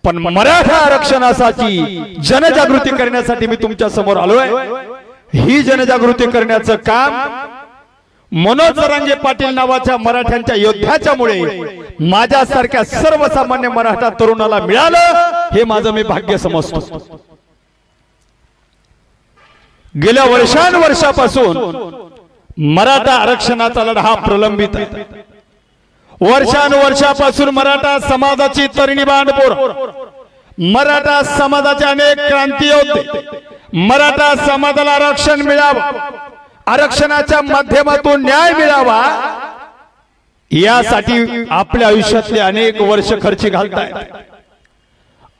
पण मराठा आरक्षणासाठी जनजागृती करण्यासाठी मी तुमच्या समोर आलोय। ही जनजागृती करण्याचं काम मनोज जरांगे पाटील नावाच्या मराठ्यांच्या योद्ध्याच्यामुळे माझ्यासारख्या सर्वसामान्य मराठा तरुणाला मिळालं, हे माझं मी भाग्य समजतो। गेल्या वर्षांपासून मराठा आरक्षणाचा लढा हा प्रलंबित आहे। वर्षांपासून मराठा समाजाची तरुणी बांधपोर, मराठा समाजाचे अनेक क्रांती योद्धे, मराठा समाजाला आरक्षण मिळावं, आरक्षणाच्या माध्यमातून न्याय मिळावा, यासाठी आपल्या आयुष्यातले अनेक वर्ष खर्ची घालतायत।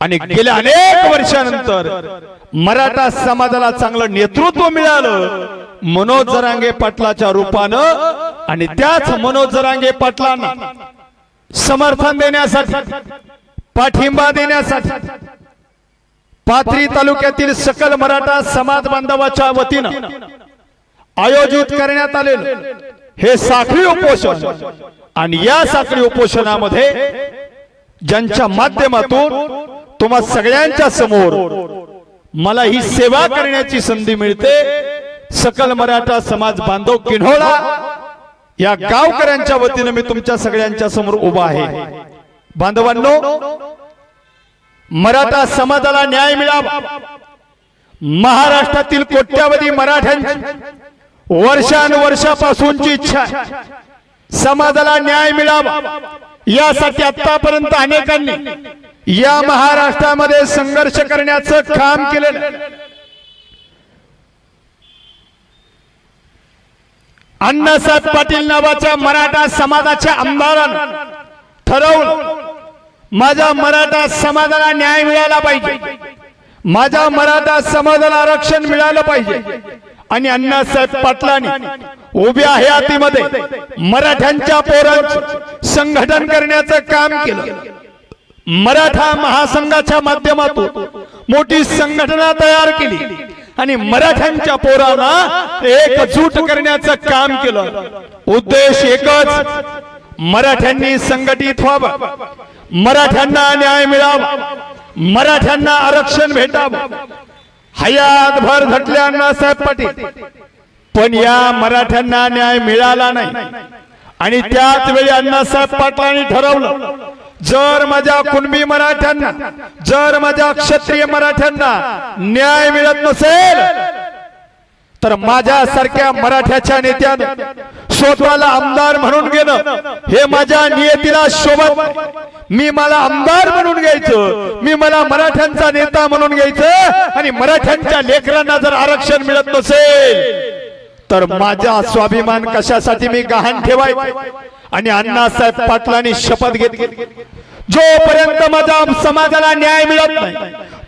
आणि गेल्या अनेक वर्षानंतर मराठा समाजाला चांगलं नेतृत्व मिळालं मनोज जरांगे पाटलाच्या रूपानं। आणि त्याच मनोज जरांगे पाटलांना समर्थन देण्यासाठी, पाठिंबा देण्यासाठी पाथरी तालुक्यातील सकल मराठा समाज बांधवाच्या वतीनं आयोजित करण्यात आलेलं हे साखळी उपोषण, आणि या साखळी उपोषणामध्ये ज्यांच्या माध्यमातून तुम्हा सगळ्यांच्या समोर मला ही सेवा करण्याची संधी मिळते, सकल मराठा समाज बांधव किन्होळा या गावकऱ्यांच्या वतीने मी तुमच्या सगळ्यांच्या समोर उभा आहे। बांधवांनो, मराठा समाजाला न्याय मिळावा, महाराष्ट्रातील कोट्यावधी मराठ्यांची वर्षांपासूनची इच्छा आहे, समाजाला न्याय मिळावा, यासाठी आतापर्यंत अनेकांनी या महाराष्ट्रामध्ये संघर्ष करण्याचं काम केलेलं। अण्णासाहेब पाटील नावाच्या मराठा समाजाच्या आमदारांनी ठरवलं, माझ्या मराठा समाजाला न्याय मिळाला पाहिजे, माझ्या मराठा समाजाला आरक्षण मिळालं पाहिजे। आणि अण्णासाहेब पाटलांनी उभ्या हयातीमध्ये मराठ्यांच्या पोरांचं संघटन करण्याचं काम केलं। मराठा महासंघाच्या माध्यमातून मोठी संघटना तयार केली आणि मराठ्यांच्या पोरांना एकजूट करण्याचं काम केलं। उद्देश एकच, मराठ्यांनी संघटित व्हावं, मराठ्यांना न्याय मिळावा, मराठ्यांना आरक्षण भेटावं। हयातभर झटले अण्णासाहेब पाटील, पण या मराठ्यांना न्याय मिळाला नाही। आणि त्याच वेळी अण्णासाहेब पाटलांनी ठरवलं, जर माझ्या कुणबी मराठ्यांना, जर माझ्या क्षत्रिय मराठ्यांना न्याय मिळत नसेल तर माझ्यासारख्या मराठ्याच्या नेत्यानं स्वतःला आमदार म्हणून घेणं हे माझ्या नियतीला शोभत नाही। मी मला आमदार म्हणून घ्यायचं, मी मला मराठ्यांचा नेता म्हणून घ्यायचं। आणि मराठ्यांच्या लेकरांना जर आरक्षण मिळत नसेल तर माझा स्वाभिमान कशासाठी मी गहाण ठेवायचं। आणि अण्णासाहेब पाटलांनी शपथ घेतली, जोपर्यंत माझ्या समाजाला न्याय मिळत नाही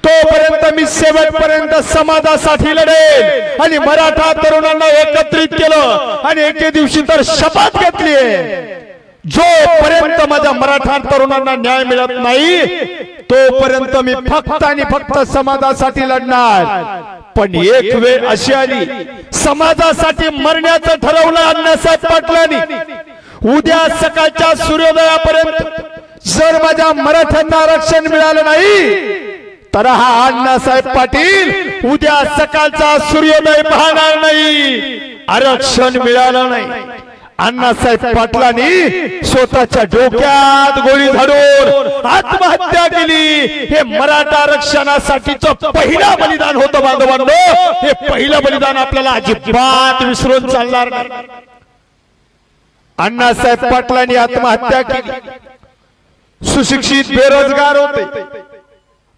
तोपर्यंत मी शेवटपर्यंत समाजासाठी लढेल। आणि मराठा तरुणांना एकत्रित केलं आणि एके दिवशी तर शपथ घेतली, जोपर्यंत माझ्या मराठा तरुणांना न्याय मिळत नाही तोपर्यंत मी फक्त आणि फक्त समाजासाठी लढणार। पण एक वेळ अशी आली, समाजासाठी मरण्याचं ठरवलं अण्णासाहेब पाटलांनी। उद्या सकाळच्या सूर्योदयापर्यंत जर माझ्या मराठ्यांना आरक्षण मिळालं नाही तर हा अण्णासाहेब पाटील उद्या सकाळचा सूर्योदय पाहणार नाही, आरक्षण मिळालं नाही। अण्णासाहेब पाटलांनी स्वतःच्या डोक्यात गोळी झाडून आत्महत्या केली। हे मराठा आरक्षणासाठीचं पहिलं बलिदान होतं बांधवांनो, हे पहिलं बलिदान आपल्याला अजिबात विसरून चालणार नाही। अण्णासाहेब पाटलांनी आत्महत्या केली, सुशिक्षित बेरोजगार होते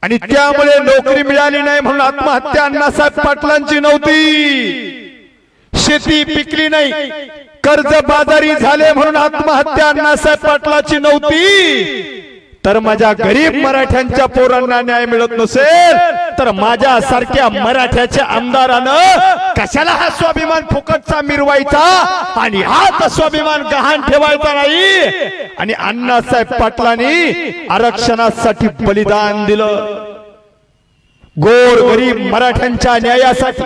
आणि त्यामुळे नोकरी मिळाली नाही म्हणून आत्महत्या अण्णासाहेब पाटलांची नव्हती। शेती पिकली नाही, कर्जबाजारी झाले म्हणून आत्महत्या अण्णासाहेब पाटलाची नव्हती। तर माझ्या गरीब मराठ्यांच्या पोरांना न्याय मिळत नसेल तर माझ्या सारख्या मराठ्याच्या आमदारानं कशाला हा स्वाभिमान फुकटचा मिरवायचा आणि हाच स्वाभिमान गहाण ठेवायचा नाही। आणि अण्णासाहेब पाटलांनी आरक्षणासाठी बलिदान दिलं, गोर गरीब मराठ्यांच्या न्यायासाठी।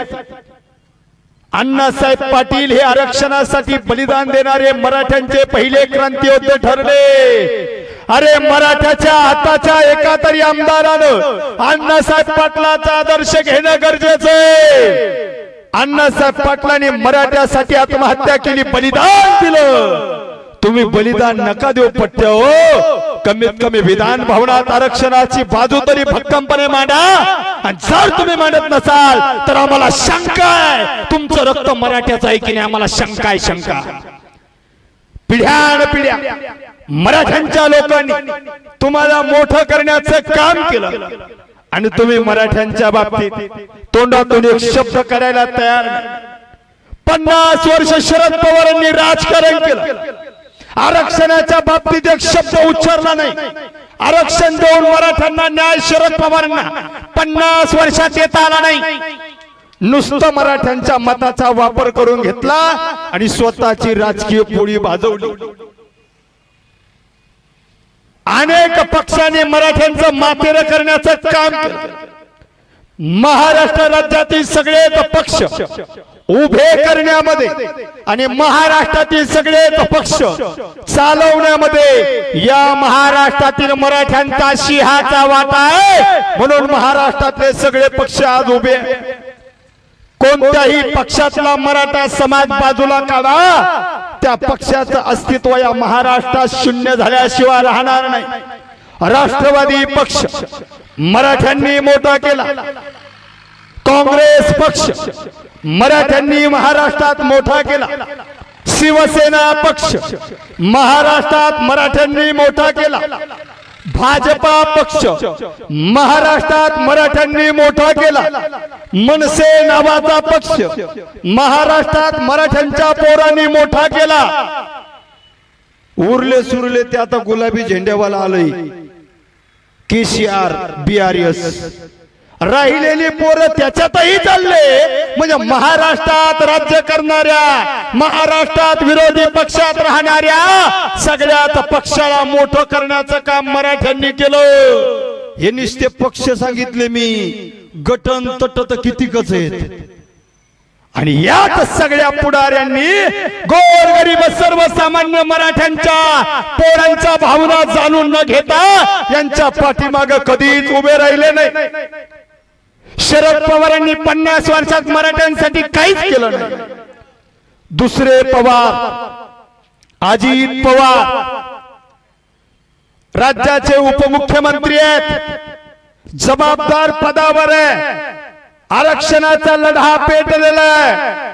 अण्णासाहेब पाटील हे आरक्षणासाठी बलिदान देणारे मराठ्यांचे पहिले क्रांतियोद्धे ठरले। अरे मराठ्याच्या हाताच्या एका तरी आमदारानं अण्णासाहेब पाटलाचा आदर्श घेणं गरजेचं आहे। अण्णासाहेब पाटलांनी मराठ्यासाठी आत्महत्या केली, बलिदान दिलं। तुम्ही बलिदान नका देऊ पट्ट्या हो, कमीत कमी विधान भवनात आरक्षणाची बाजू तरी भक्कमपणे मांडा। आणि जर तुम्ही मांडत नसाल तर आम्हाला शंका आहे, तुमचं रक्त मराठ्याचं आहे की नाही आम्हाला शंका आहे, शंका। पिढ्यान पिढ्या मराठ्यांच्या लोकांनी तुम्हाला मोठं करण्याचं काम केलं आणि तुम्ही मराठ्यांच्या बाबतीत तोंडातून एक शब्द करायला तयार नाही। 50 वर्ष शरद पवारांनी राजकारण केलं, आरक्षणाच्या बाबतीत एक शब्द उच्चारला नाही। आरक्षण देऊन मराठ्यांना न्याय शरद पवारांना 50 वर्षात येता आला नाही। नुसतं मराठ्यांच्या मताचा वापर करून घेतला आणि स्वतःची राजकीय पोळी भाजवली। अनेक पक्षांनी मराठ्यांचं मातेर करण्याचं काम केलं। महाराष्ट्र राज्यातील सगळेच पक्ष उभे करण्यामध्ये आणि महाराष्ट्रातील सगळेच पक्ष चालवण्यामध्ये या महाराष्ट्रातील मराठ्यांचा सिंहाचा वाटा आहे। म्हणून महाराष्ट्रातले सगळे पक्ष आज उभे। कोणत्याही पक्षातला मराठा समाज बाजूला काढा, त्या पक्षाचं अस्तित्व या महाराष्ट्रात शून्य झाल्याशिवाय राहणार नाही। राष्ट्रवादी पक्ष मराठ्यांनी मोठा केला, काँग्रेस पक्ष मराठ्यांनी महाराष्ट्रात मोठा केला, शिवसेना पक्ष महाराष्ट्रात मराठ्यांनी मोठा केला, भाजपा पक्ष महाराष्ट्रात मराठ्यांनी मोठा केला, मनसे नावाचा पक्ष महाराष्ट्रात मराठ्यांच्या पोरांनी मोठा केला। उरले सुरले ते आता गुलाबी झेंड्यावाला आलंय, केसीआर बीआरएस, राहिलेली पोरं त्याच्यातही चालले। म्हणजे महाराष्ट्रात राज्य करणाऱ्या, महाराष्ट्रात विरोधी पक्षात राहणाऱ्या सगळ्यात पक्षाला मोठं करण्याचं काम मराठ्यांनी केलं। हे नुसते पक्ष सांगितले मी, गटन तटत कितीकच आहेत। आणि याच सगळ्या पुढाऱ्यांनी गोरगरीब सर्वसामान्य मराठ्यांच्या पोरांच्या भावना जाणून न घेता यांच्या पाठीमागे कधीच उभे राहिले नाही। शरद पवारांनी 50 वर्षात मराठ्यांसाठी काहीच केलं नाही। दुसरे पवार, अजित पवार राज्याचे उपमुख्यमंत्री आहेत, जबाबदार पदावर आहे, आरक्षणाचा लढा पेटलेला आहे।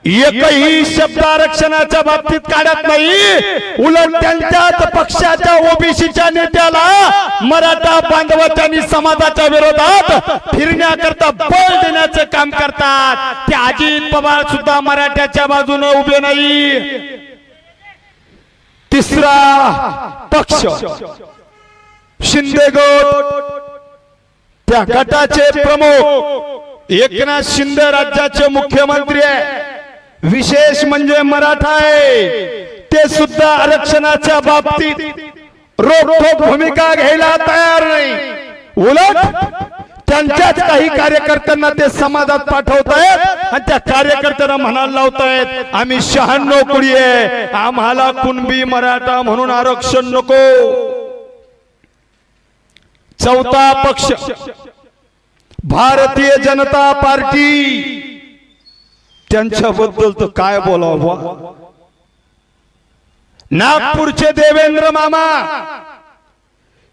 एकही शब्द आरक्षणाच्या बाबतीत काढत नाही, उलट त्यांच्याच पक्षाच्या ओबीसीच्या नेत्याला मराठा बांधवांनी समाजाच्या विरोधात फिरण्याकरता बळ देण्याचं काम करतात। ते अजित पवार सुद्धा मराठ्याच्या बाजूने उभे नाही। तिसरा पक्ष शिंदे गट, त्या गटाचे प्रमुख एकनाथ शिंदे राज्याचे मुख्यमंत्री आहे। विशेष म्हणजे मराठा आहे, ते सुद्धा आरक्षणाच्या बाबतीत रोखठोक भूमिका घ्यायला तयार नाही। उलट त्यांच्याच काही कार्यकर्त्यांना ते समाजात पाठवतायत आणि त्या कार्यकर्त्यांना म्हणायला लावतायत आम्ही 96 कुडी आहे, आम्हाला कुणबी मराठा म्हणून आरक्षण नको। चौथा पक्ष भारतीय जनता पार्टी, त्यांच्याबद्दल तर काय बोलावं। नागपूरचे देवेंद्र मामा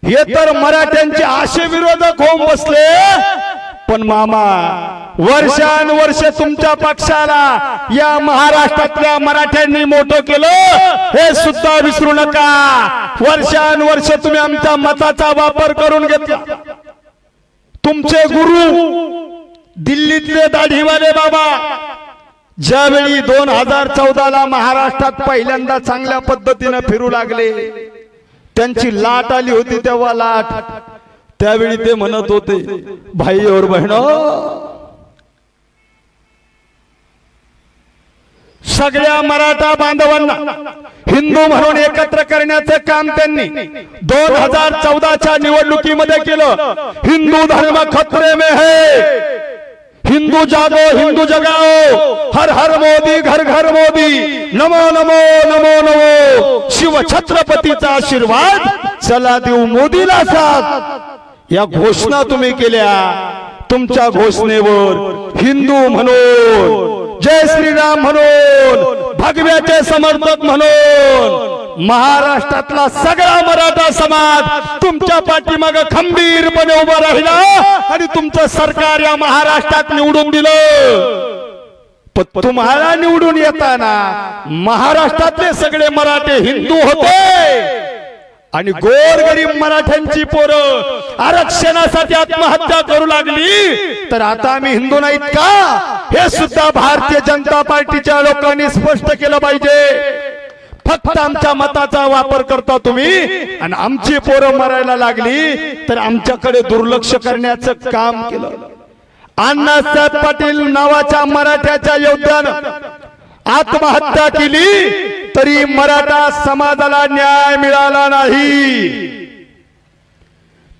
हे तर मराठ्यांचे आशे विरोधक होऊन बसले। पण मामा, वर्षानुवर्ष तुमच्या पक्षाला या महाराष्ट्रातल्या मराठ्यांनी मोठं केलं, हे सुद्धा विसरू नका। वर्षानुवर्ष तुम्ही आमच्या मताचा वापर करून घेतला। तुमचे गुरु दिल्लीतले दाढीवाले बाबा ज्यावेळी 2014ला महाराष्ट्रात पहिल्यांदा चांगल्या पद्धतीने फिरू लागले, त्यांची लाट आली होती तेव्हा लाट, त्यावेळी ते म्हणत होते भाई और बहनो, सगळ्या मराठा बांधवांना हिंदू म्हणून एकत्र करण्याचं काम त्यांनी 2014च्या निवडणुकीमध्ये केलं। हिंदू धर्म खतरे में है, हिंदू जागो हिंदू जगाओ, हर हर मोदी घर घर मोदी, नमो नमो नमो नमो, शिव छत्रपतीचा आशीर्वाद चला देऊ मोदीला साथ, या घोषणा तुम्ही केल्या. तुमच्या घोषणेवर हिंदू म्हणून, जय श्रीराम म्हणून, भगव्याचे समर्थक म्हणून महाराष्ट्रातला सगळा मराठा समाज तुमच्या पाठीमागे खंबीरपणे उभा राहिला आणि तुमचं सरकार या महाराष्ट्रात निवडून दिलं. पण तुम्हाला निवडून येताना महाराष्ट्रातले सगळे मराठे हिंदू होते आणि गोरगरीब मराठ्यांची पोरं आरक्षणासाठी आत्महत्या करू लागली. तर आता आम्ही हिंदू नाहीत का, हे सुद्धा भारतीय जनता पार्टीच्या लोकांनी स्पष्ट केलं पाहिजे. फक्त आमच्या मताचा वापर करता तुम्ही आणि आमची पोरं मरायला लागली तर आमच्याकडे दुर्लक्ष करण्याचं काम केलं. अण्णासाहेब पाटील नावाच्या मराठ्याच्या योद्ध्यानं आत्महत्या केली तरी मराठा समाजाला न्याय मिळाला नाही.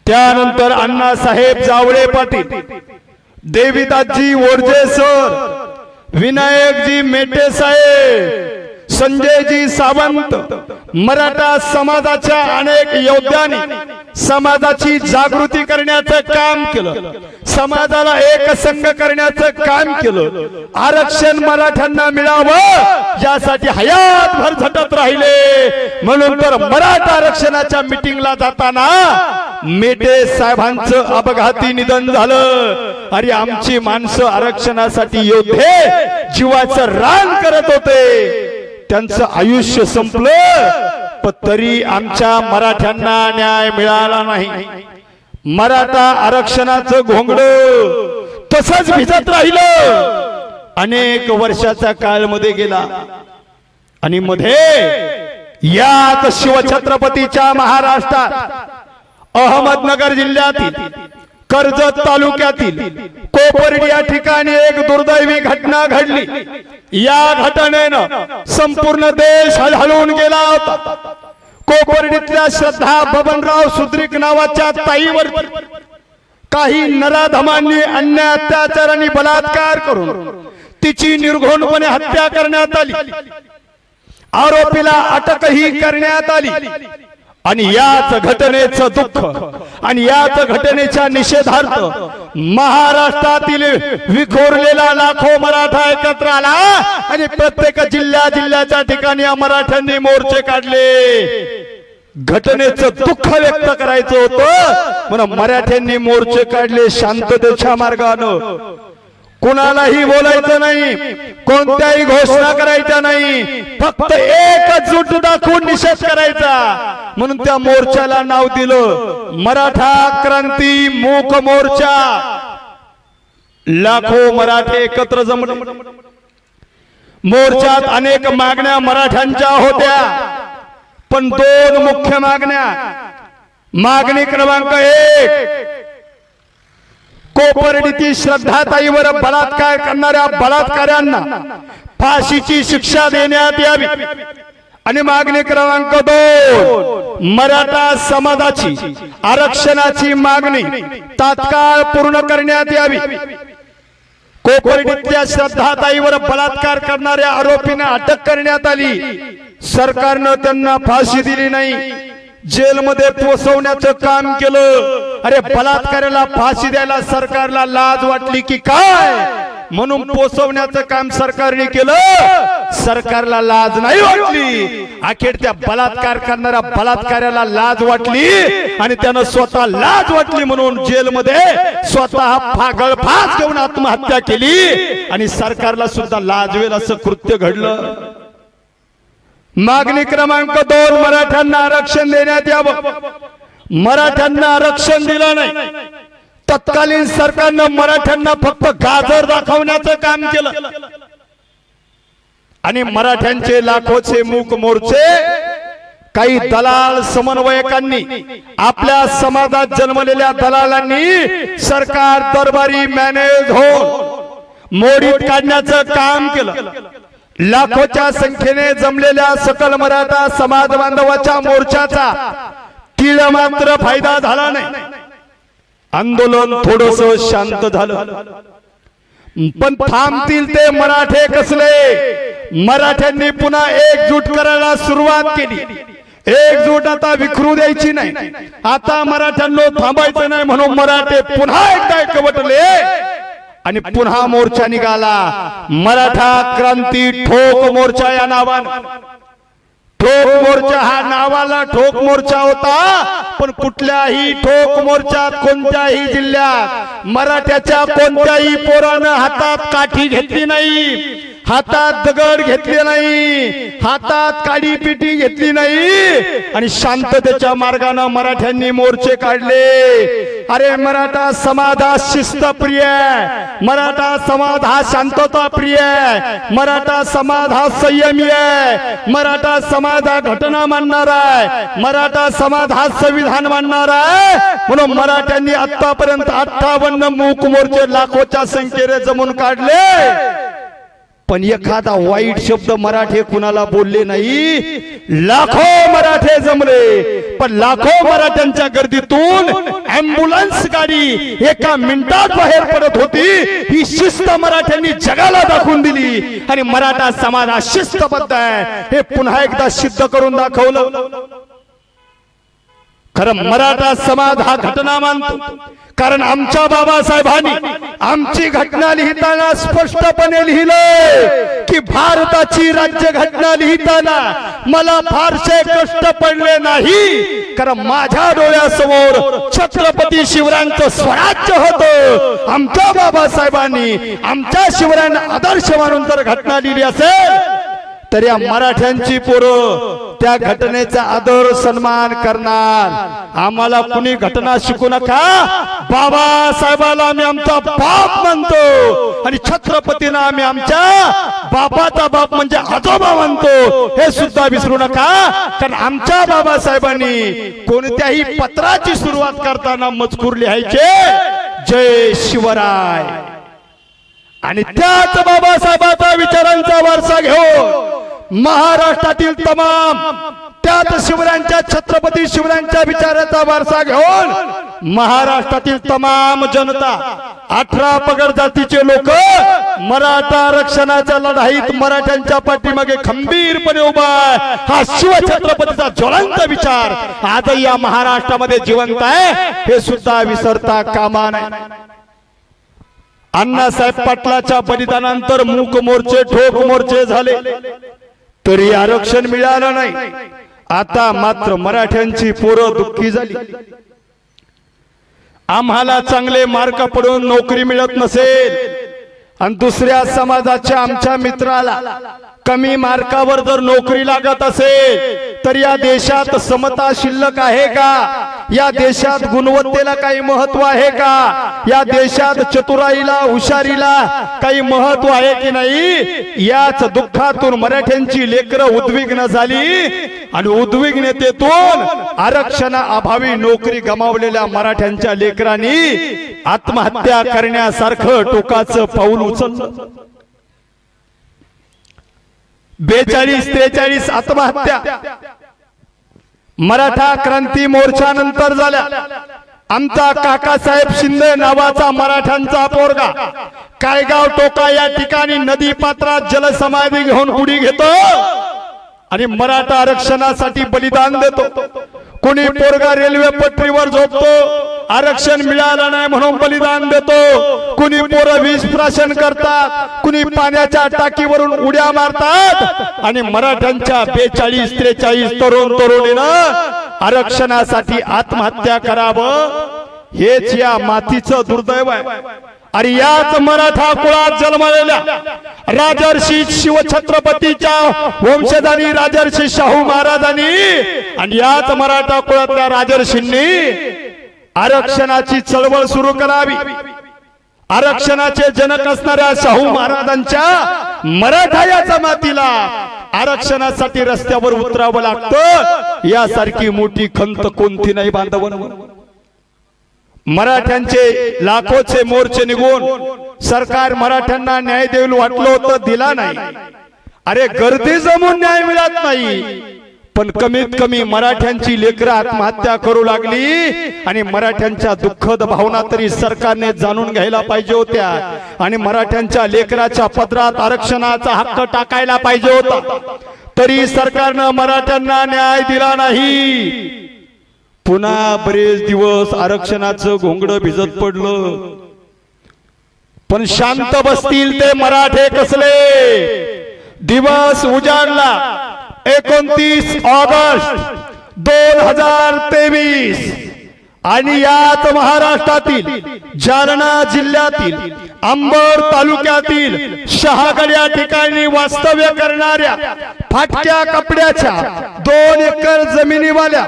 त्यानंतर अण्णासाहेब जावळे पाटील, देवीदासजी वोरजे सर, विनायकजी मेटे साहेब, संजयजी सावंत, मराठा समाजाच्या अनेक योद्ध्यांनी समाजाची जागृती करण्याचं काम केलं, समाजाला एकसंघ करण्याचं काम केलं. आरक्षण मराठ्यांना मिळावं यासाठी हयातभर झटत राहिले. म्हणून तर मराठा आरक्षणाच्या मीटिंगला जाताना मेटे साहेबांचं अपघाती निधन झालं. अरे आमची माणसं आरक्षणासाठी योद्धे जीवाचं रान करत होते, त्यांचं आयुष्य संपलं पण तरी आमच्या मराठ्यांना न्याय मिळाला नाही. मराठा आरक्षणाचं घोंगडं तसंच भिजत राहिलं. अनेक वर्षाचा काळ मध्ये गेला आणि मध्ये यात शिवछत्रपतीच्या महाराष्ट्रात अहमदनगर जिल्ह्यातील कर्जत तालुक्यातील कोपर्डी या ठिकाणी एक दुर्दैवी घटना घडली. या घटनेनं संपूर्ण देश हलहलून गेला होता. कोपर्डीतल्या श्रद्धा बबनराव सुद्रिक नावाच्या ताईवर काही नराधमांनी अन्याय अत्याचार आणि बलात्कार करून तिची निर्घृणपणे हत्या करण्यात आली. आरोपीला अटकही करण्यात आली. आणि याच घटनेचं दुःख आणि याच घटनेच्या निषेधार्थ महाराष्ट्रातील विखुरलेला लाखो मराठा एकत्र आला आणि प्रत्येक जिल्ह्याच्या ठिकाणी या मराठ्यांनी मोर्चे काढले. घटनेचं दुःख व्यक्त करायचं होतं म्हणून मराठ्यांनी मोर्चे काढले शांततेच्या मार्गानं. कुणालाही बोलायचं नाही, कोणत्याही घोषणा करायच्या नाही, फक्त एकजूट दाखवून निषेध करायचा. म्हणून त्या मोर्चाला नाव दिलं मराठा क्रांती मूक मोर्चा. लाखो मराठे एकत्र जमले. मोर्चात अनेक मागण्या मराठ्यांच्या होत्या पण दोन मुख्य मागण्या. मागणी क्रमांक 1, कोपर्डीतील श्रद्धाताईवर बलात्कार करणाऱ्या बलात्काऱ्यांना फाशीची शिक्षा देण्यात यावी. आणि मागणी क्रमांक 2, मराठा समाजाची आरक्षणाची मागणी तात्काळ पूर्ण करण्यात यावी. कोपर्डीतल्या श्रद्धाताईवर बलात्कार करणाऱ्या आरोपींना अटक करण्यात आली. सरकारनं त्यांना फाशी दिली नाही, जेलमध्ये पोहोचवण्याचं काम केलं. अरे बलात्काराला फाशी द्यायला सरकारला लाज वाटली की काय, म्हणून पोहोचवण्याचं काम सरकारने केलं. सरकारला लाज नाही वाटली, अखेर त्या बलात्कार करणाऱ्या बलात्काराला लाज वाटली आणि त्यानं स्वतः लाज वाटली म्हणून जेलमध्ये स्वतः गळफास घेऊन आत्महत्या केली आणि सरकारला सुद्धा लाजवेल असं कृत्य घडलं. मागणी क्रमांक 2, मराठ्यांना आरक्षण देण्यात यावं. मराठ्यांना आरक्षण दिलं नाही. तत्कालीन सरकारनं मराठ्यांना फक्त गाजर दाखवण्याचं काम केलं आणि मराठ्यांचे लाखोचे मूक मोर्चे काही दलाल समन्वयकांनी, आपल्या समाजात जन्मलेल्या दलालांनी सरकार दरबारी मॅनेज होऊन मोडीत काढण्याचं काम केलं. लाखोच्या संख्येने जमलेल्या सकल मराठा समाज बांधवाच्या मोर्चाचा तीळ मात्र फायदा झाला नाही. आंदोलन थोडस शांत झालं पण थांबतील ते मराठे कसले. मराठ्यांनी पुन्हा एकजूट करायला सुरुवात केली. एकजूट आता विखरू द्यायची नाही। आता मराठ्यांनो थांबायचं नाही म्हणून मराठे पुन्हा एकदा एकवटले आणि पुन्हा मोर्चा निघाला। मराठा क्रांती ठोक मोर्चा या नावाने। ठोक मोर्चा हा नावाला ठोक मोर्चा होता, पण कुठल्याही ठोक मोर्चात कोणत्याही जिल्ह्यात मराठ्याच्या कोणत्याही पोरानं हातात काठी घेतली नाही, हातात दगड घेतले नाही, हातात काडी पिटी घेतली नाही आणि शांततेच्या मार्गाने मराठ्यांनी मोर्चे काढले। अरे मराठा समाज हा शिस्तप्रिय आहे, मराठा समाज हा शांतता प्रिय आहे, मराठा समाज हा संयमी आहे, मराठा समाज हा घटना मानणारा आहे, मराठा समाज हा संविधान मानणारा आहे। म्हणून मराठ्यांनी आतापर्यंत 58 मूक मोर्चे लाखोच्या संख्येने जमून काढले, पण एखादा वाईट शब्द मराठे कुणाला बोलले नाही। लाखो मराठे जमले, पण लाखो मराठ्यांच्या गर्दीतून ॲम्ब्युलन्स गाडी एका मिनिटात बाहेर पडत होती। ही शिस्त मराठ्यांनी जगाला दाखवून दिली आणि मराठा समाज हा शिस्तबद्ध आहे हे पुन्हा एकदा सिद्ध करून दाखवलं। खरं मराठा समाज हा घटना मानतो, कारण आमच्या बाबासाहेबांनी आमची घटना लिहिताना स्पष्टपणे लिहिलंय की भारताची राज्य घटना लिहिताना मला फारसे कष्ट पडले नाही, कारण माझ्या डोळ्यासमोर छत्रपती शिवरायांचं स्वराज्य होतं। आमच्या बाबासाहेबांनी आमच्या शिवरायांना आदर्श मानून जर घटना लिहिली असेल तर या मराठ्यांची पोरं त्या घटनेचा आदर सन्मान करणार। आम्हाला कुणी घटना शिकू नका, बाबासाहेबाला आम्ही आमचा बाप मानतो आणि छत्रपतींना आम्ही आमच्या बापाचा बाप म्हणजे आजोबा मानतो, हे सुद्धा विसरू नका। कारण आमच्या बाबासाहेबांनी कोणत्याही पत्राची सुरुवात करताना मजकूर लिहायचे जय शिवराय, आणि त्याच बाबासाहेबांचा विचारांचा वारसा घेऊन महाराष्ट्रातील तमाम त्यात शिवरायांच्या छत्रपती शिवरायांच्या विचाराचा वारसा घेऊन महाराष्ट्रातील तमाम जनता 18 पगड जातीचे लोक मराठा आरक्षणाच्या लढाईत मराठ्यांच्या पाठीमागे खंबीरपणे उभा आहे। हा शिवछत्रपतीचा ज्वलंत विचार आजही या महाराष्ट्रामध्ये जिवंत आहे, हे सुद्धा विसरता कामा नये। अण्णासाहेब पाटलाच्या बलिदानानंतर मूक मोर्चे ठोक मोर्चे झाले तरी आरक्षण मिळालं नाही। आता मात्र मराठ्यांची पोरं दुःखी झाली। आम्हाला चांगले मार्क पडून नोकरी मिळत नसेल आणि दुसऱ्या समाजाच्या आमच्या मित्राला कमी मार्कावर जर नोकरी लागत असेल तर या देशात समता शिल्लक आहे का? या देशात गुणवत्तेला काही महत्व आहे का? या देशात चतुराईला हुशारीला काही महत्व आहे की नाही? याच दुःखातून मराठ्यांची लेकरं उद्विग्न झाली आणि उद्विग्नतेतून आरक्षणा अभावी नोकरी गमावलेल्या मराठ्यांच्या लेकरांनी आत्महत्या करण्यासारखं टोकाचं पाऊल उचललं। 42-43 आत्महत्या मराठा क्रांती मोर्चा नंतर झाल्या। आमचा काकासाहेब शिंदे नावाचा मराठ्यांचा पोरगा कायगाव टोका या ठिकाणी नदी पात्रात जलसमाधी घेऊन उडी घेतो आणि मराठा आरक्षणासाठी बलिदान देतो। कोणी पोरगा रेल्वे पटरीवर झोपतो, आरक्षण मिळालं नाही म्हणून बलिदान देतो। कुणी पोरं विष प्राशन करतात, कुणी पाण्याच्या टाकीवरून उड्या मारतात आणि मराठ्यांच्या 42-43 तरुण तरुणीनं आरक्षणासाठी आत्महत्या करावं हेच या मातीचं दुर्दैव आहे। आणि याच मराठा कुळात जन्मलेल्या राजर्षी शिवछत्रपतीच्या वंशजांनी राजर्षी शाहू महाराजांनी आणि याच मराठा कुळातल्या राजर्षींनी आरक्षणाची चळवळ सुरू करावी। आरक्षणाचे जनक असणाऱ्या शाहू महाराजांच्या मराठा या जमातीला आरक्षणासाठी रस्त्यावर उतरावं लागतं, यासारखी मोठी खंत कोणती नाही बांधवांनो। मराठ्यांचे लाखोचे मोर्चे निघून सरकार मराठ्यांना न्याय देईल वाटलं होतं, दिला नाही। अरे गर्दी जमून न्याय मिळत नाही, पण कमीत कमी मराठ्यांची लेकरं आत्महत्या करू लागली आणि मराठ्यांच्या दुःखद भावना तरी सरकारने जाणून घ्यायला पाहिजे होत्या आणि मराठ्यांच्या लेकराच्या पदरात आरक्षणाचा हक्क टाकायला पाहिजे होता। तरी सरकारनं मराठ्यांना न्याय दिला नाही। पुन्हा बरेच दिवस आरक्षणाचं घोंगडं भिजत पडलं, पण शांत बसतील ते मराठे कसले। दिवस उजाडला 29 ऑगस्ट 2023 आणि याच महाराष्ट्रातील जालना जिल्ह्यातील अंबड तालुक्यातील शहागड या ठिकाणी वास्तव्य करणाऱ्या फाटक्या कपड्याच्या 2 एकर जमिनीवाल्या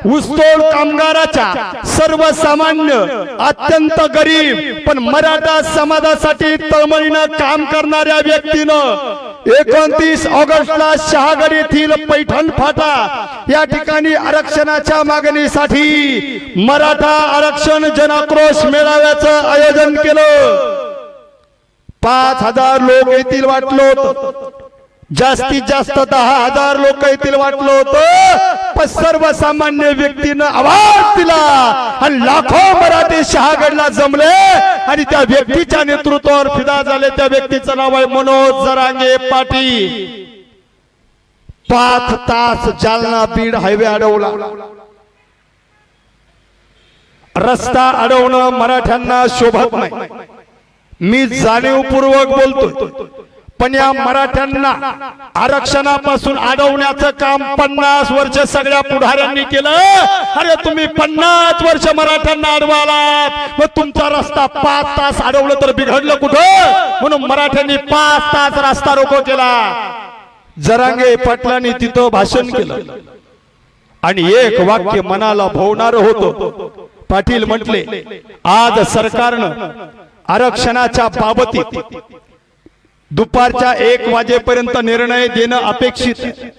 ऊसतोड कामगाराच्या सर्वसामान्य अत्यंत गरीब पण मराठा समाजासाठी तळमळीनं काम करणाऱ्या व्यक्तीनं 29 ऑगस्टला शहागड येथील पैठण फाटा या ठिकाणी आरक्षणाच्या मागणीसाठी मराठा आरक्षण जनाक्रोश मेळाव्याचं आयोजन केलं। 5000 लोक येतील वाटलं होतं, जास्तीत जास्त 10,000 लोक येतील वाटलं होतं, पण सर्वसामान्य व्यक्तीनं आवाज दिला आणि लाखो मराठी शहागडला जमले आणि त्या व्यक्तीच्या नेतृत्वावर फिदा झाले। त्या व्यक्तीचं नाव आहे मनोज जरांगे पाटील। 5 तास जालना बीड हायवे अडवला। रस्ता अडवणं मराठ्यांना शोभत नाही, मी जाणीवपूर्वक बोलतोय, पण या मराठ्यांना आरक्षणापासून अडवण्याचं काम 50 वर्ष सगळ्या पुढाऱ्यांनी केलं। अरे तुम्ही 50 वर्ष मराठ्यांना अडवालात, मग तुमचा रस्ता 5 तास अडवलं तर बिघडलं कुठं? म्हणून मराठ्यांनी 5 तास रस्ता रोको केला। जरांगे पाटलांनी तिथं भाषण केलं आणि एक वाक्य मनाला भोवणार होतं। पाटील म्हटले, आज सरकारनं आरक्षणाच्या बाबतीत दुपारच्या 1 वाजेपर्यंत निर्णय देणं अपेक्षित आहे।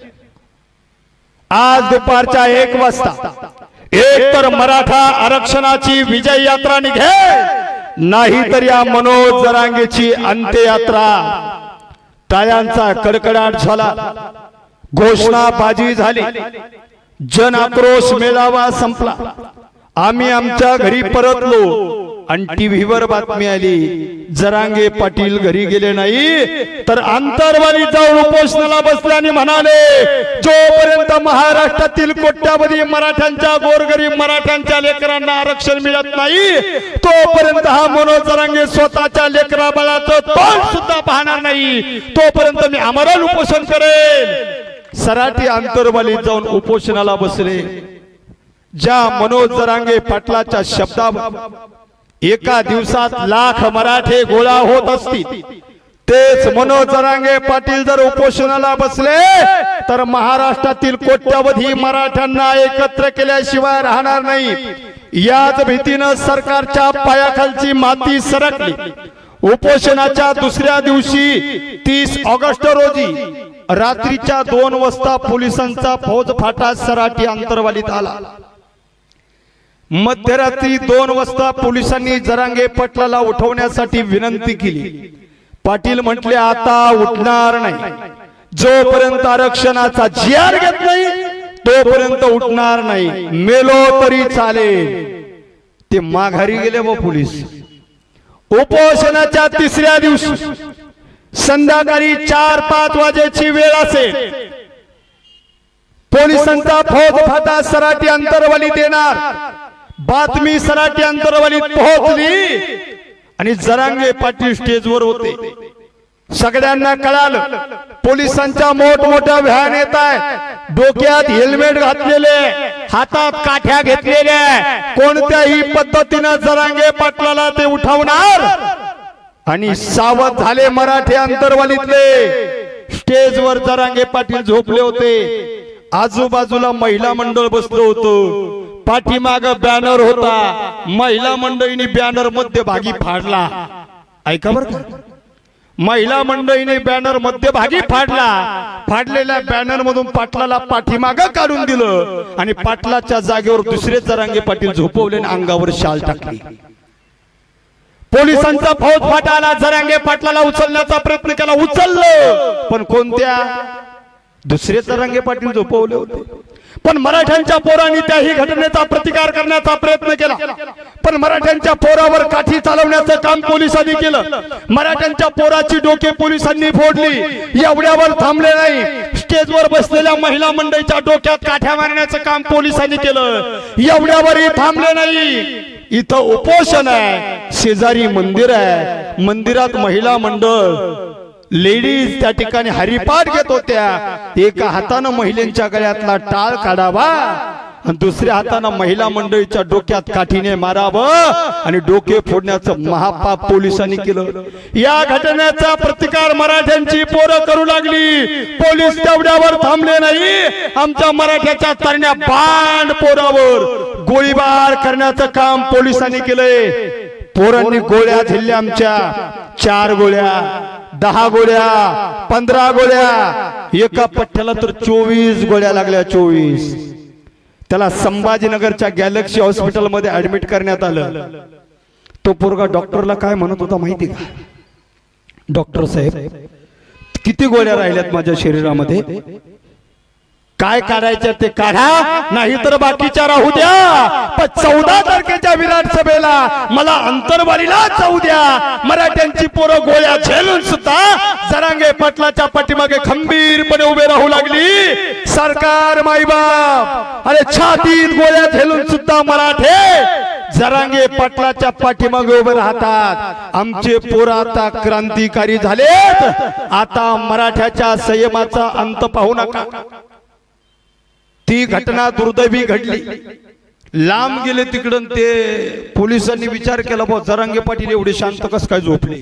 आज दुपारच्या 1 वाजता एक तर मराठा आरक्षणाची विजय यात्रा निघेल, नाही तर या मनोज जरांगेची अंत्ययात्रा। टाळ्यांचा कडकडाट झाला, घोषणाबाजी झाली, जन आक्रोश मेळावा संपला। आम्ही आमच्या घरी परतलो आणि टीव्हीवर बातमी आली, जरांगे पाटील घरी गेले नाही तर अंतरवालीत जाऊन उपोषणाला बसले आणि म्हणाले, जोपर्यंत महाराष्ट्रातील कोट्यावधी मराठ्यांच्या गोरगरीब मराठ्यांच्या लेकरांना आरक्षण मिळत नाही तोपर्यंत हा मनोज जरांगे स्वतःच्या लेकरा बाळाचं तोंड सुद्धा पाहणार नाही, तोपर्यंत मी आमरण उपोषण करेल। सराटी अंतरवालीत जाऊन उपोषणाला बसले। ज्या मनोज जरांगे पाटलाच्या शब्दावर एका दिवसात लाख मराठे गोळा होत असतील, तेच मनोज जरांगे पाटील जर उपोषणाला बसले तर महाराष्ट्रातील कोट्यावधी मराठ्यांना एकत्र केल्याशिवाय राहणार नाही। याच भीतीनं सरकारच्या पायाखालची माती सरकली। उपोषणाच्या दुसऱ्या दिवशी 30 ऑगस्ट रोजी रात्रीच्या 2 वाजता पोलिसांचा फौजफाटा सराटी अंतरवालीत आला। मध्यरात्री 2 वाजता पोलिसांनी जरांगे पाटलाला उठवण्यासाठी विनंती केली। पाटील म्हटले, आता उठणार नाही, जोपर्यंत आरक्षणाचा जी.आर घेत नाही तोपर्यंत उठणार नाही, मेलो तरी चालेल। ते माघारी गेले व पोलीस। उपोषणाच्या 3ऱ्या दिवशी संध्याकाळी 4-5 वाजेची वेळ असेल, पोलिसांचा फौजफाटा सराटी अंतरवाली देणार। बातमी सराटी अंतरवालीत पोहोचली आणि जरांगे पाटील स्टेजवर होते। सगळ्यांना कळालं पोलिसांच्या मोठमोठ्या व्हॅन येत आहेत, डोक्यात हेल्मेट घातलेले, हातात काठ्या घेतलेल्या, कोणत्याही पद्धतीने जरांगे पाटलाला ते उठवणार। आणि सावध झाले मराठे अंतरवालीतले। स्टेजवर जरांगे पाटील झोपले होते, आजूबाजूला महिला मंडळ बसलं होतं, पाठीमाग बॅनर होता, महिला मंडळीने बॅनर मध्यभागी फाडला। ऐका बरं का, महिला मंडळीने बॅनर मध्यभागी फाडला। फाडलेल्या बॅनर मधून पाटलाला पाठीमाग काढून दिलं आणि पाटलाच्या जागेवर दुसरे जरांगे पाटील झोपवले आणि अंगावर शाल टाकली। पोलिसांचा फौजफाटा आला, जरांगे पाटलाला उचलण्याचा प्रयत्न केला, उचललं, पण कोणत्या दुसरे जरांगे पाटील झोपवले होते। पण मराठ्यांच्या पोरांनी त्याही घटनेचा प्रतिकार करण्याचा प्रयत्न केला, पण मराठ्यांच्या पोरावर काठी चालवण्याचं काम पोलिसांनी केलं. मराठ्यांच्या पोराची डोके पोलिसांनी फोडली. एवढ्यावर थांबले नाही, स्टेजवर बसलेल्या महिला मंडळीच्या डोक्यात काठ्या मारण्याचं काम पोलिसांनी केलं. एवढ्यावरही थांबले नाही. इथं उपोषण आहे, शेजारी मंदिर आहे, मंदिरात महिला मंडळ लेडीज त्या ठिकाणी हरिपाठ घेत होत्या. एका हातानं महिलांच्या गळ्यातला टाळ काढावा आणि दुसऱ्या हातानं महिला मंडळीच्या डोक्यात काठीने मारावं आणि डोके फोडण्याचं महापाप पोलिसांनी केलं. या घटनेचा प्रतिकार मराठ्यांची पोरं करू लागली. पोलीस तेवढ्यावर थांबले नाही. आमच्या मराठ्याच्या तरण्या बाण पोरावर गोळीबार करण्याचं काम पोलिसांनी केलंय. पोरांनी गोळ्या झेलल्या आमच्या. 4 गोळ्या, 10 गोळ्या, 15 गोळ्या, एका पठ्ठ्याला तर 24 गोळ्या लागल्या. 24. त्याला संभाजीनगरच्या गॅलेक्सी हॉस्पिटल मध्ये ऍडमिट करण्यात आलं. तो पोरगा डॉक्टरला काय म्हणत होता माहिती का? डॉक्टर साहेब, किती गोळ्या राहिल्यात माझ्या शरीरामध्ये? काय काढायचं ते काढा, नाही तर बाकीच्या राहू द्या. पण 14 तारखेच्या विराट सभेला मला अंतरवालीला जाऊ द्या. मराठ्यांची पोरं गोळ्या झेलून सुद्धा जरांगे पाटलाच्या पाठीमागे खंबीरपणे उभे राहू लागली. सरकार माईबाप, अरे छातीत गोळ्या झेलून सुद्धा मराठे जरांगे पाटलाच्या पाठीमागे उभे राहतात. आमचे पोरं आता क्रांतिकारी झालेत. आता मराठ्याच्या संयमाचा अंत पाहू नका. ती घटना दुर्दैवी घडली. लांब गेले तिकडून. ते पोलिसांनी विचार केला, बा जरांगे पाटील एवढे शांत कस काय झोपले?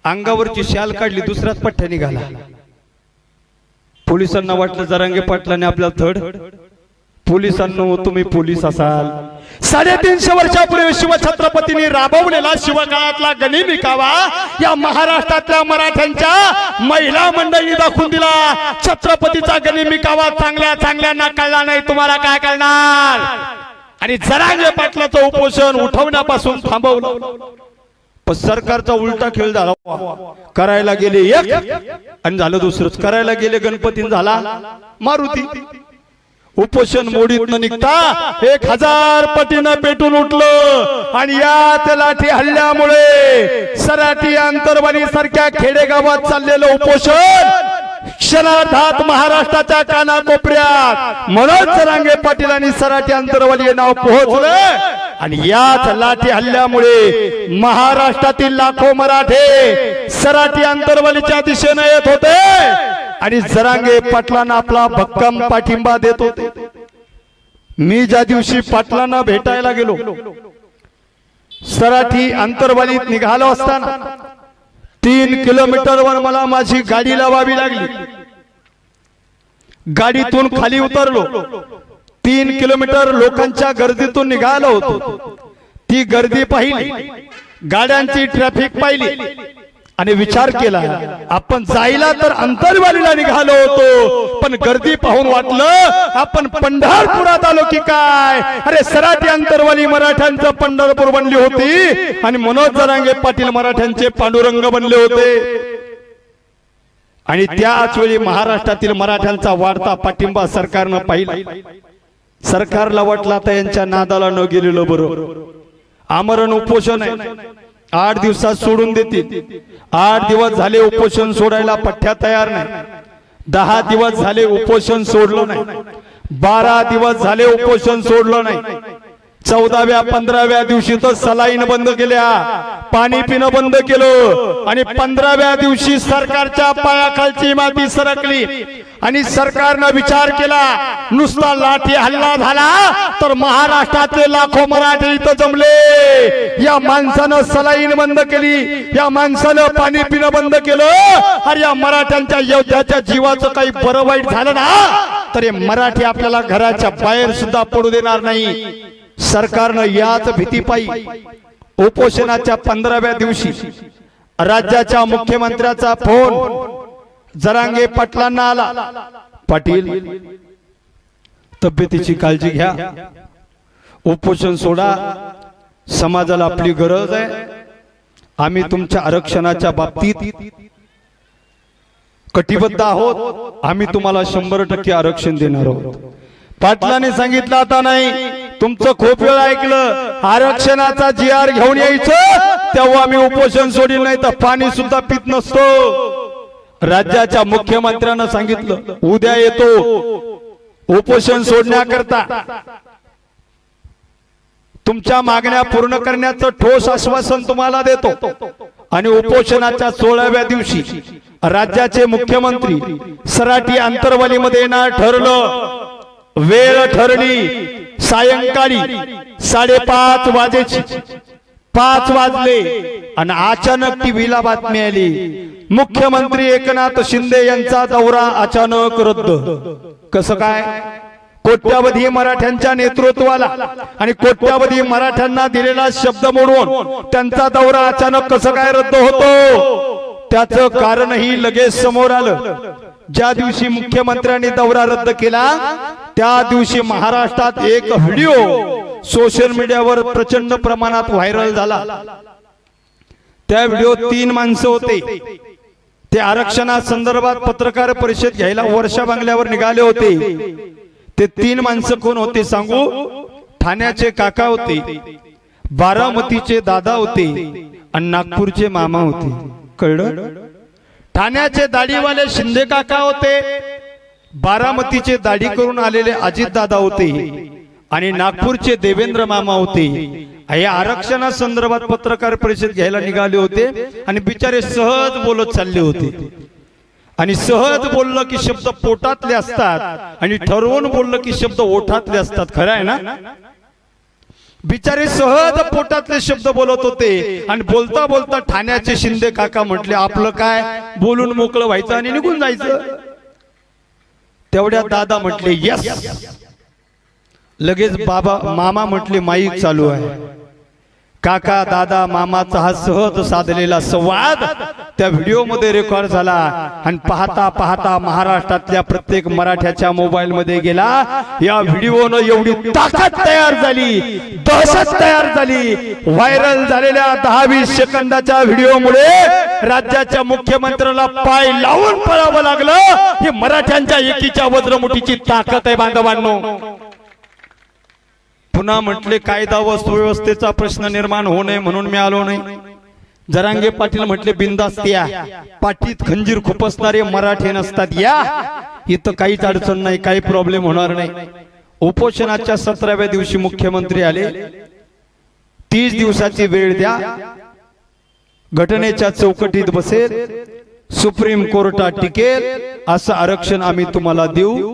अंगावरची शाल काढली, दुसऱ्याच पठ्ठ्या निघाला. पोलिसांना वाटलं जरांगे पाटलाने आपल्याला थड. पोलिसांनो, तुम्ही पोलीस असाल. 350 वर्षापूर्वी शिवछत्रपतींनी राबवलेला शिवकाळातला गनिमी कावा या महाराष्ट्रातल्या मराठ्यांच्या महिला मंडळींनी दाखवून दिला. छत्रपतीचा गनिमी कावा चांगल्या चांगल्यांना कळला नाही, तुम्हाला काय कळणार? आणि जरांगे पाटलाचं उपोषण उठवण्यापासून थांबवलं. पण सरकारचा उलटा खेळ झाला. करायला गेले एक आणि झालं दुसरंच. करायला गेले गणपतीन झाला मारुती. उपोषण मोडीत न निघता 1000 पटीनं पेटून उठलं. आणि यात लाठी हल्ल्यामुळे सराटी, अंतरवाली सारख्या खेडेगावात चाललेलं उपोषण क्षणार्धात महाराष्ट्राच्या कानाकोपऱ्यात मनोज जरांगे पाटील आणि सराटी अंतरवाली हे नाव पोहोचलं. आणि याच लाठी हल्ल्यामुळे महाराष्ट्रातील लाखो मराठे सराटी अंतरवालीच्या दिशेने येत होते आणि जरांगे पाटलांना आपला भक्कम पाठिंबा देत होते. मी ज्या दिवशी पाटलांना भेटायला गेलो, सराठी अंतरवालीत निघालो असताना 3 किलोमीटरवर मला माझी गाडी लावावी लागली. गाडीतून खाली उतरलो. 3 किलोमीटर लोकांच्या गर्दीतून निघालो होतो. ती गर्दी पाहिली, गाड्यांची ट्रॅफिक पाहिली आणि विचार केला, आपण जायला तर अंतरवालीला निघालो होतो, पण गर्दी पाहून वाटलं आपण पंढरपुरात आलो की काय. अरे सराटी अंतरवाली मराठ्यांचं पंढरपूर बनली होती आणि मनोज जरांगे पाटील मराठ्यांचे पांडुरंग बनले होते. आणि त्याच वेळी महाराष्ट्रातील मराठ्यांचा वाढता पाठिंबा सरकारनं पाहिला. सरकारला वाटलं आता यांच्या नादाला न गेलेलं बरोबर. आमरण उपोषण आहे, 8 दिवसात सोडून देतील. 8 दिवस झाले उपोषण सोडायला पठ्ठ्या तयार नाही. 10 दिवस झाले उपोषण सोडलं नाही. 12 दिवस झाले उपोषण सोडलं नाही. 14व्या 15व्या दिवशी तर सलाईन बंद केल्या, पाणी पिणं बंद केलं आणि 15व्या दिवशी सरकारच्या पायाखालची माती सरकली आणि सरकारनं विचार केला, नुसता लाठी हल्ला झाला तर महाराष्ट्रातले लाखो मराठे इथं जमले. या माणसानं सलाईन बंद केली, या माणसानं पाणी पिणं बंद केलं. अरे या मराठ्यांच्या योद्ध्याच्या जीवाचं काही बरं वाईट झालं ना तर हे मराठी आपल्याला घराच्या बाहेर सुद्धा पडू देणार नाही. सरकारनं याच भीतीपायी उपोषणाच्या 15व्या दिवशी राज्याच्या मुख्यमंत्र्याचा फोन जरांगे पाटलांना आला. पाटील, तब्येतीची काळजी घ्या, उपोषण सोडा, समाजाला आपली गरज आहे. आम्ही तुमच्या आरक्षणाच्या बाबतीत कटिबद्ध आहोत. आम्ही तुम्हाला 100% आरक्षण देणार आहोत. पाटलांनी सांगितलं आता नाही, तुमचं खूप वेळ ऐकलं, आरक्षणाचा GR घेऊन यायचं तेव्हा मी उपोषण सोडील, नाही तर पाणी सुद्धा पित नसतो। राज्याच्या मुख्यमंत्र्यांना सांगितलं उद्या येतो उपोषण सोडण्याकरता, तुमच्या मागण्या पूर्ण करण्याचं ठोस आश्वासन तुम्हाला देतो। आणि उपोषणाच्या 16व्या दिवशी राज्याचे मुख्यमंत्री सराटी अंतरवालीमध्ये येणार ठरलं। वेळ ठरली सायंकाळी 5:30 वाजेची। 5 वाजले आणि अचानक टीव्हीला बातमी आली, मुख्यमंत्री एकनाथ शिंदे यांचा दौरा अचानक रद्द। कसं काय? कोट्यावधी मराठ्यांच्या नेतृत्वाला आणि कोट्यावधी मराठ्यांना दिलेला शब्द मोडून त्यांचा दौरा अचानक कसं काय रद्द होतो? त्याचं कारणही लगेच समोर आलं। ज्या दिवशी मुख्यमंत्र्यांनी दौरा रद्द केला त्या दिवशी महाराष्ट्रात एक व्हिडिओ सोशल मीडियावर प्रचंड प्रमाणात व्हायरल झाला। त्या व्हिडिओत 3 माणसं होते, ते आरक्षणासंदर्भात पत्रकार परिषद घ्यायला वर्षा बंगल्यावर निघाले होते। ते 3 माणसं कोण होते सांगू? ठाण्याचे काका होते, बारामतीचे दादा होते आणि नागपूरचे मामा होते। कळलं? ठाण्याचे दाढीवाले शिंदे काका होते, बारामतीचे दाढी करून आलेले अजित दादा होते आणि नागपूरचे देवेंद्र मामा होते। हे आरक्षणासंदर्भात पत्रकार परिषद घ्यायला निघाले होते आणि बिचारे सहज बोलत चालले होते। आणि सहज बोललं की शब्द पोटातले असतात आणि ठरवून बोललं की शब्द ओठातले असतात। खरं आहे ना? बिचारे सहज पोटातले शब्द बोलत होते आणि बोलता बोलता ठाण्याचे शिंदे काका म्हटले, आपलं काय, बोलून मोकळं व्हायचं आणि निघून जायचं। तेवढ्या दादा म्हटले यस। लगेच मामा म्हटले माईक चालू आहे। काका दादा मामाचा हा सहज साधलेला संवाद त्या व्हिडिओ मध्ये रेकॉर्ड झाला आणि पाहता पाहता महाराष्ट्रातल्या प्रत्येक मराठ्याच्या मोबाईल मध्ये गेला। या व्हिडिओनं एवढी ताकद तयार झाली, दहशत तयार झाली, व्हायरल झालेल्या 10-20 सेकंदाच्या व्हिडिओमुळे राज्याच्या मुख्यमंत्र्याला पाय लावून पळावं लागलं। ही मराठ्यांच्या एकीच्या वज्रमुठीची ताकद आहे बांधवांनो। पुन्हा म्हटले कायदा व सुव्यवस्थेचा प्रश्न निर्माण होऊ नये म्हणून मी आलो नाही। जरांगे पाटील म्हटले बिनधास्त या, पाठीत खंजीर खुपसणारे मराठे नसतात, या इथं काहीच अडचण नाही, काही प्रॉब्लेम होणार नाही। उपोषणाच्या 17व्या दिवशी मुख्यमंत्री आले, 30 दिवसाची वेळ द्या, घटनेच्या चौकटीत बसेल, सुप्रीम कोर्टात टिकेल, असं आरक्षण आम्ही तुम्हाला देऊ।